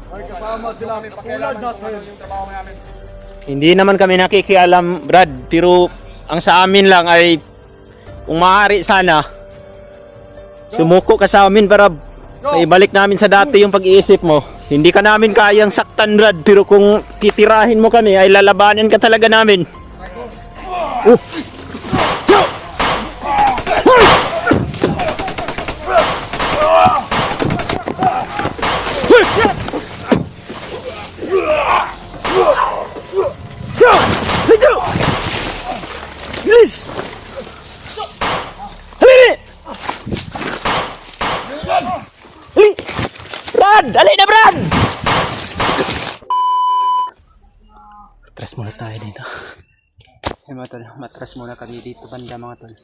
May kasama sila katulad natin. Hindi naman kami nakikialam, Brad, pero ang sa amin lang ay kung maaari sana sumuko ka sa amin para ibalik namin sa dati yung pag-iisip mo. Hindi ka namin kayang saktan, Brad, pero kung titirahin mo kami ay lalabanan ka talaga namin. Bilis! Halili! Halili! Brad! Halili na, Brad! Matras muna tayo dito. Hey, mga tol, matras muna kami dito banda, mga tol.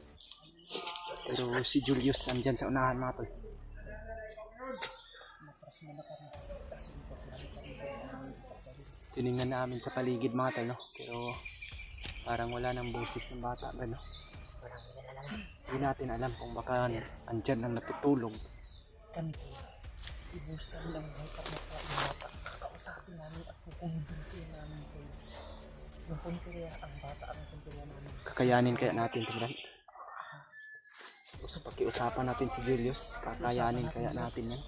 Pero si Julius andyan sa unahan, mga tol. Matras muna kami. Tinignan namin sa paligid, mga tol, no? Pero parang wala nang boses ng bata, no? Hindi natin alam kung baka andyan nang natutulog. Kami po, i-boost lang ang bata. Kakausapin namin at kukumbinsin namin po. Yung punteriya, ang bata ang punteriya namin. Kakayanin kaya natin ito, Brad? Sa pakiusapan natin si Julius, kakayanin kaya natin yan.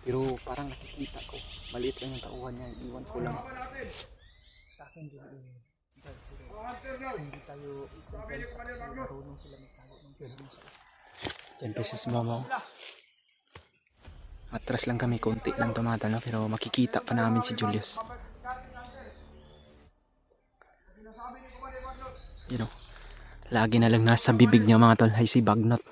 Pero parang nakikita ko, maliit lang yung tauhan niya, iwan ko lang. Sa akin din hindi tayo i-compensa kasi marunong sila magtago ng business. Diyan pa siya si Mama. Matras lang kami, konti lang tumata, no? Pero makikita pa namin si Julius. You know, lagi na lang nasa bibig niya, mga tol, ay si Bagnot.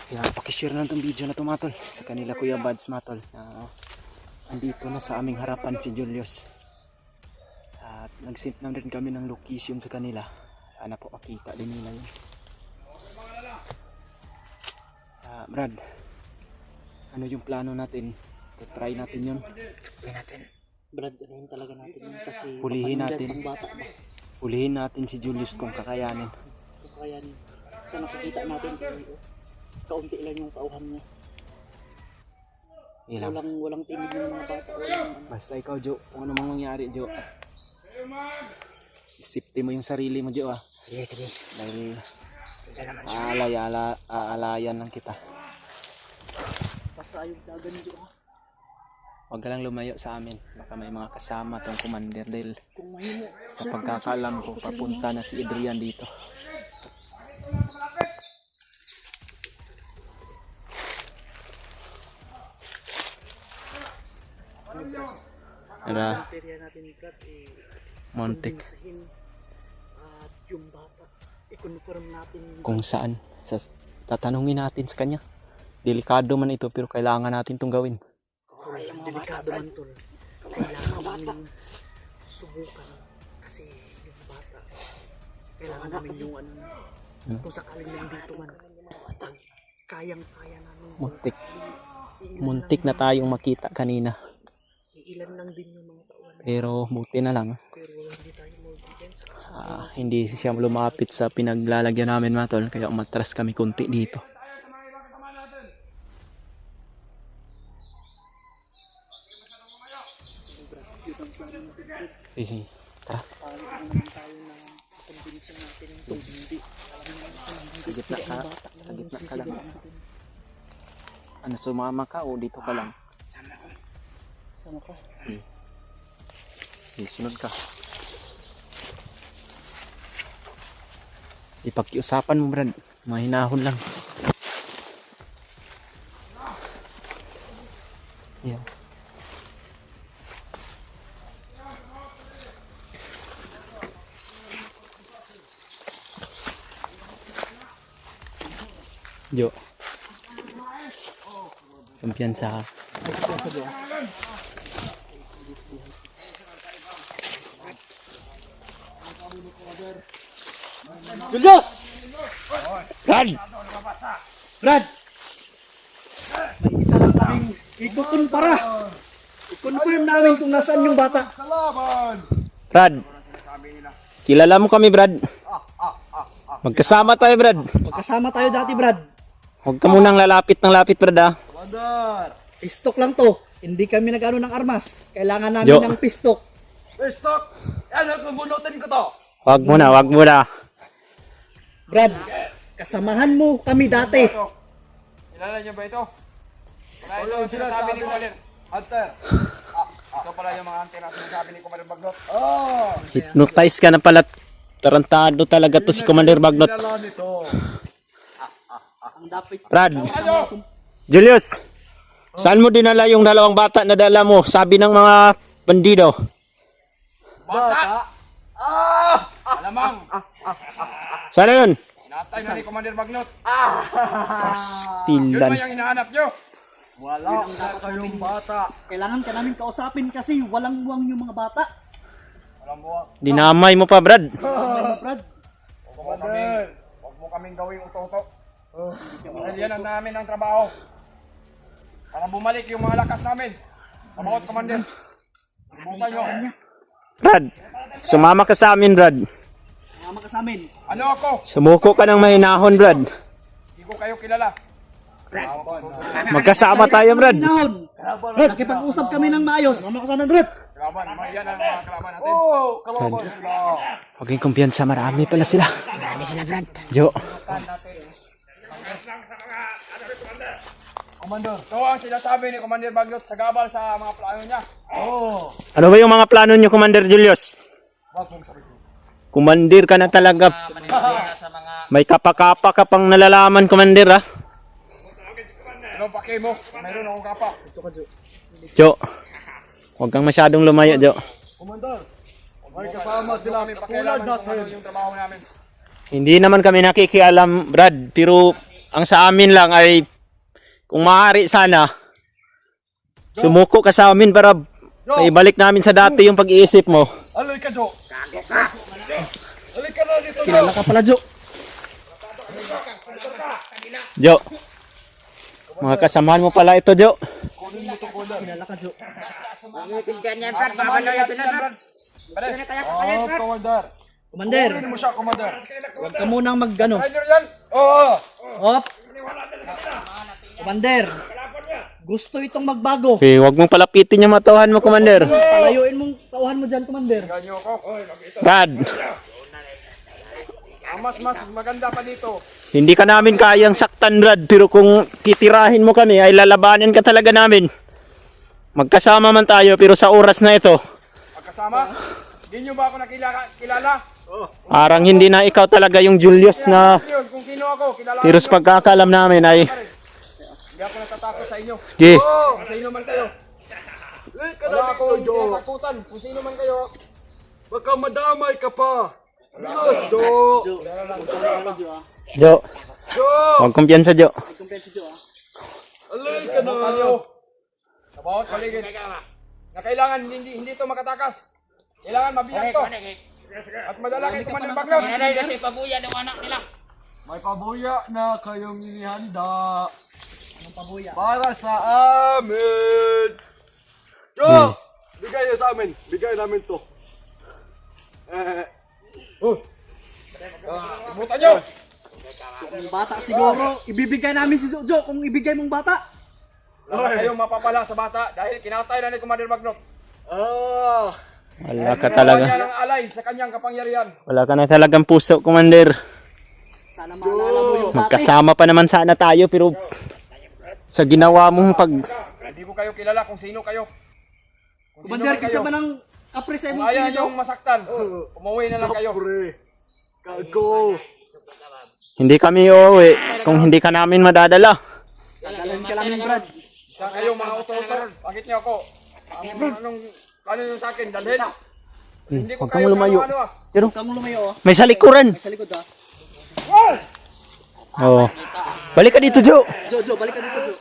Kaya pakishare na itong video na ito, mga tol, sa kanila Kuya Bads, mga tol. Andito na sa aming harapan si Julius. At nag-send na rin kami ng location sa kanila. Sana po makita din nila yun. Brad, ano yung plano natin? Try natin yun. Try natin. Brad, ano yun talaga natin yun? Kasi hulihin natin. Hulihin natin si Julius kung kakayanin. Kung kakayanin. Sa nakikita natin kung kaunti lang yung tauhan niya. Walang tinig ng mga bata. Basta ikaw, Jo, kung ano mang mangyari, Jo, safety mo yung sarili mo, Jo, ah. Sige. Dahil aalayan lang kita. Pasayog dagan, Jo, ah. Huwag ka lang lumayo sa amin. Baka may mga kasama tong commander dahil sa pagkakalam ko, papunta na si Adrian dito. Ara Montek yung bata i-confirm natin kung saan tatanungin natin sa kanya. Delikado man ito pero kailangan natin itong gawin. Delikado man tol, kailangan namin subukan kasi yung bata kailangan namin yung kung sakaling lang dito man kayang-kaya namin. Muntik na tayong makita kanina. Ilan lang din yung mga tauhan. Pero buti na lang. Pero hindi tayo hindi siya lumapit sa pinaglalagyan namin, mga tol. Kaya umatras kami konti dito. Sige, tras. Sa gitna ka lang. Ano, sumama ka o dito ka lang? Sama ka. Sunod ka. Ipakiusapan mo, Brad. Mahinahon lang. Yeah. Jo. Kumpiyansa. Julius! Brad! Brad! May isa lang kaming ikukumpara. I-confirm namin kung nasaan yung bata. Brad! Kilala mo kami, Brad. Magkasama tayo, Brad. Magkasama tayo dati, Brad. Huwag ka munang lalapit ng lapit, Brad, ah. Pistok lang to. Hindi kami nag-ano ng armas. Kailangan namin Jo. ng pistok. Stop! Yan ang kumunutin ko to! Wag muna, wag muna. Brad, kasamahan mo kami dati. Kilala niyo ba ito? Ito yung sinasabi ni Commander. Hunter! Ito pala yung mga hunter na sinasabi ni Commander Baglot. Oh! Hypnotize ka na pala. Tarantado talaga to si Commander Baglot. Kilala nito. Ang dapat Brad, Julius, saan mo dinala yung dalawang bata na dala mo? Sabi ng mga bandido. Bata! Ah! Alamang! Sana yun? Inatay na ni Commander Baglot. Yun Tilan. ba yung hinahanap nyo? Wala na kayong bata. kailangan ka namin kausapin kasi walang buwang yung mga bata. Alam mo, Dinamay mo pa, Brad. Brad, huwag mo kaming gawing uto-uto. Dahil yan ang namin ang trabaho. Para bumalik yung mga lakas namin. Pamawat, Commander. Bukan nyo. Brad, sumama ka sa amin, Brad. mama ka sa amin. Ano ako? Sumuko ka ng mahinahon, Brad. Hindi ko kayo kilala. Magkasama tayo, Brad. Nahon. Nakipag-usap kami ng maayos. Mama ka sa amin, Brad. Kalaban, yan ang mga kalaban natin. Oh! Kalaban sila. Huwag kayong kumpiyansa, marami pala sila. Marami sila, Brad. Jo. Commander. Ito ang sinasabi ni Commander Baglot sa gabal sa mga plano niya. Oh! Ano ba yung mga plano nyo, Commander Julius? Wag mong sabihin. Kumandir ka na talaga. May kapakapa ka pang nalalaman, Commander, ha? Ano pake mo? Mayroon akong kapa. Jo. Huwag kang masyadong lumayo, Jo. Commander. May kasama sila. Kami Tulad pakialaman kung ano natin. yung trabaho namin. Hindi naman kami nakikialam, Brad. Pero ang sa amin lang ay kung maaari sana, sumuko ka sa amin para maibalik namin sa dati yung pag-iisip mo. Aloy ka, Jo. Aloy ka na dito, Jo. Kilala ka pala, Jo. Jo. Mga kasamahan mo pala ito, Jo. Kilala ka, Jo. Oh, Commander. Commander, Kunin mo siya, Commander. huwag ka munang mag-ano. Rider yan! Oo! Op. Commander, gusto itong magbago. Okay, huwag mong palapitin yung matuhan mo, Commander. Palayuin mong tauhan mo dyan, Commander. Ganyo ako. Brad, Ang mas maganda pa dito. hindi ka namin kayang saktan, Brad. Pero kung titirahin mo kami, ay lalabanin ka talaga namin. Magkasama man tayo, pero sa oras na ito, Magkasama. Hindi nyo ba ako kilala? parang hindi na ikaw talaga yung Julius na Yun, kung sino ako, kilala pero sa pagkakalam namin ay Hindi ako natatakot sa inyo. okay. Kung sino man kayo. Wala akong tinatakutan. Kung sino man kayo. Baka madamay ka pa. Yes, Jo. Jo, Jo. huwag kumpiyansa, Jo. Aloy ka na. Kayo. Sa bawat paligid. Na kailangan hindi ito makatakas. Kailangan mabiyak to. At madala kay Commander Baglot. May pabuya na kayong inihanda. Anong pabuya? Para sa amin. Jo. Bigay niyo sa amin. Bigay namin to. Ibutan nyo. Kung bata siguro, ibibigay namin si Jojo kung ibigay mong bata. Wala kayong mapapala sa bata dahil kinatay na ni Commander Baglot. Ah. Wala ka Kanya talaga. ng alay sa kanyang kapangyarihan. Wala ka na talagang puso, Commander. Sana maalala mo yung dati. Magkasama pa naman sana tayo, pero sa ginawa mong pag... Hindi ko kayo kilala kung sino kayo. Kung sino Commander, man kayo. kinsa ba nang kapre sa Kung imong ayaw pinito? niyong masaktan, umuwi na lang kayo. Pre. Kago. Hindi kami uuwi kung hindi ka namin madadala. Dadalhin ka namin, Brad. Isa kayo mga uto-uto. Bakit niyo ako? Anong ano yung sa akin? Dalhin. Hindi ko Huwag kang kayo lumayo. ano ah. Pero Huwag kang lumayo, oh. may sa likuran. Sa likod, ah. Oh. Balik ka dito, Jo. Jojo, balik ka dito, Jo.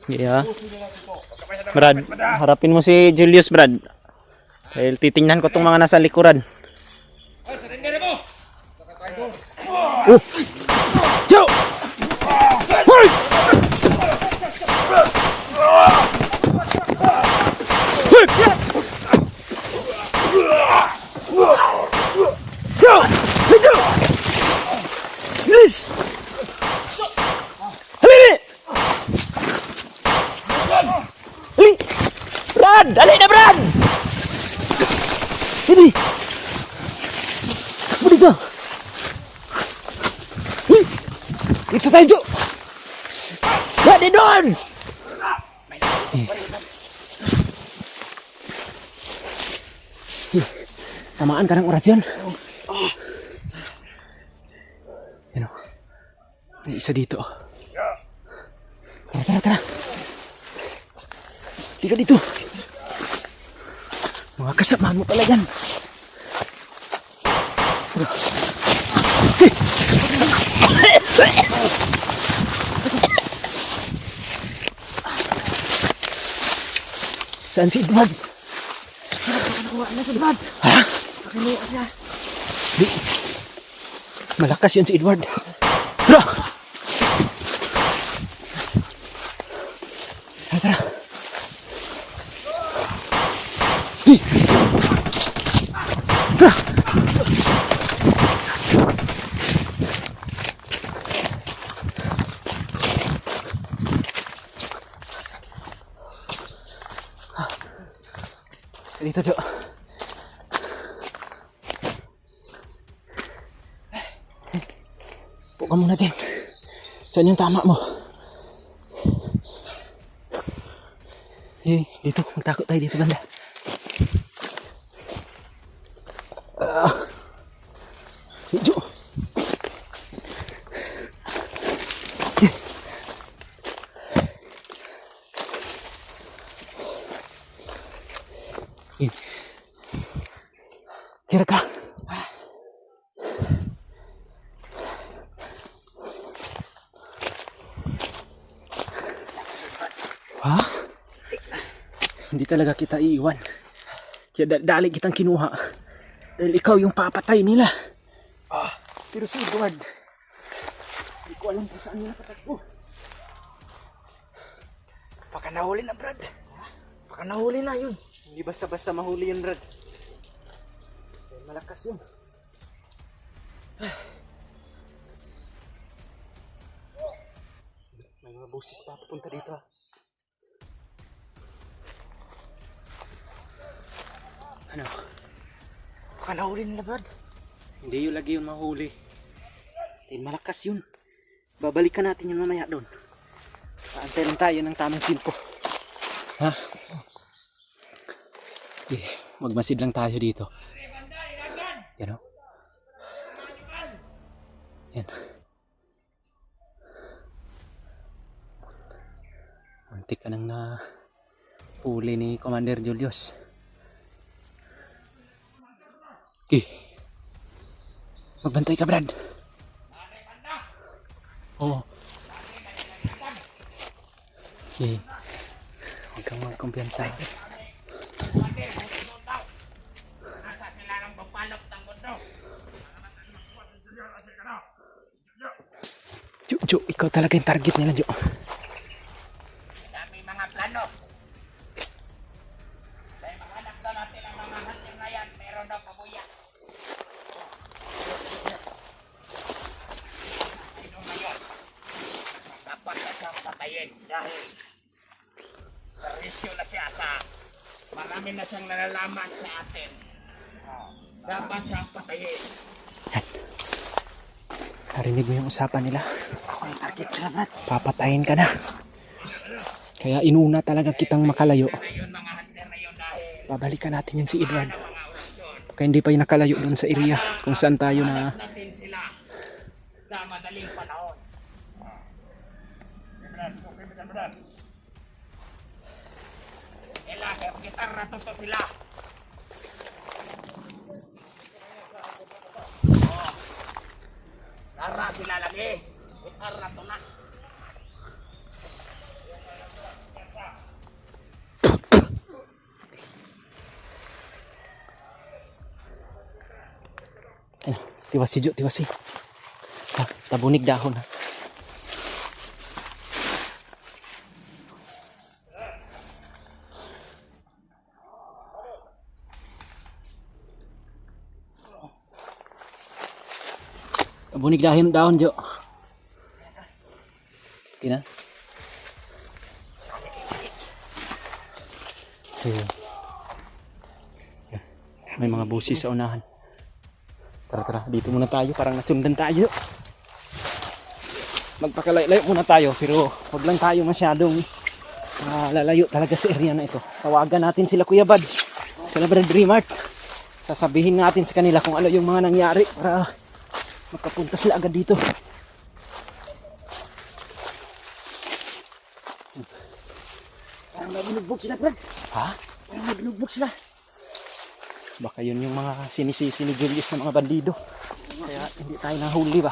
Yeah. Brad, harapin mo si Julius, Brad. Dahil titingnan ko tong mga nasa likuran. Oh! Jo! Hoy! Hoy! Jo! Hey, Jo! Bilis! Halili! Halili! Brad! Dali na, Brad! Halili! Takbo dito! Halili! Dito tayo, Jo! Brad, di doon! Tamaan ka ng orasyon. Yan o. May isa dito. Tara. Di ka dito. Mga kasamahan mo pala yan. Saan si Edward? Ano sa Brad? Ha? Pakinuha siya. Di. Malakas yan si Edward. Tara! Tara. Di. Tara! Dito, Jo. Ka muna dyan. Saan yung tama mo? Dito. Magtakot tayo dito banda. Medyo. Kira ka. Ha? Hindi talaga kita iiwan. Kaya dali kitang kinuha. Dahil ikaw yung papatay nila. Pero si Edward, hindi ko alam kung saan nila patakbo. Baka nahuli na, Brad. Baka nahuli na yun. Hindi basta-basta mahuli yun, Brad. Dahil malakas yun. May mga busis pa papunta dito. Ano? Baka nahuli nila, Brad. Hindi yun lagi yun mahuli. Dahil malakas yun. Babalikan natin yun mamaya doon. Paantay lang tayo ng tamang simpo. Ha? Okay, magmasid lang tayo dito. Yan o. Yan. Muntik ka nang huli ni Commander Julius. Okay. Magbantay ka, Brad. Oo. Okay. Huwag kang magkumpiyansa. Jo, ikaw talaga yung target nila, Jo. Daming mga plano. Dahil maghanap na natin ang mga hunter na yan, meron daw pabuya. Sino ngayon? Dapat na siyang patayin dahil perisyo na siya sa marami na siyang nalalaman sa atin. Dapat siyang patayin. Yan. Narinig mo yung usapan nila? Ako yung target nila, Brad. Papatayin ka na. Kaya inuna talaga kitang makalayo. Ngayon mga hunter na yun dahil Babalikan natin yun si Edward. mga orasyon. Kaya hindi pa yung nakalayo doon sa area kung saan tayo na... Natin sila sa madaling panahon. Kailangan gitarra to sila. Gitarra sila lagi. Gitarra to na. Ano, tiwasi Jo, tiwasi. Tabunig dahon ha. Bunig dahon, Jo. Okay na? Ayun. May mga busis sa unahan. Tara, dito muna tayo. Parang nasundan tayo. Magpakalayo muna tayo, pero wag lang tayo masyadong lalayo talaga sa area na ito. Tawagan natin sila Kuya Buds, sila Brad Remart. Sasabihin natin sa kanila kung ano yung mga nangyari para makapunta sila agad dito. Parang nabinugbog sila, Brad. Ha? Parang nabinugbog sila. Baka yun yung mga sinisisi ni Julius na mga bandido. Kaya hindi tayo nahuli ba?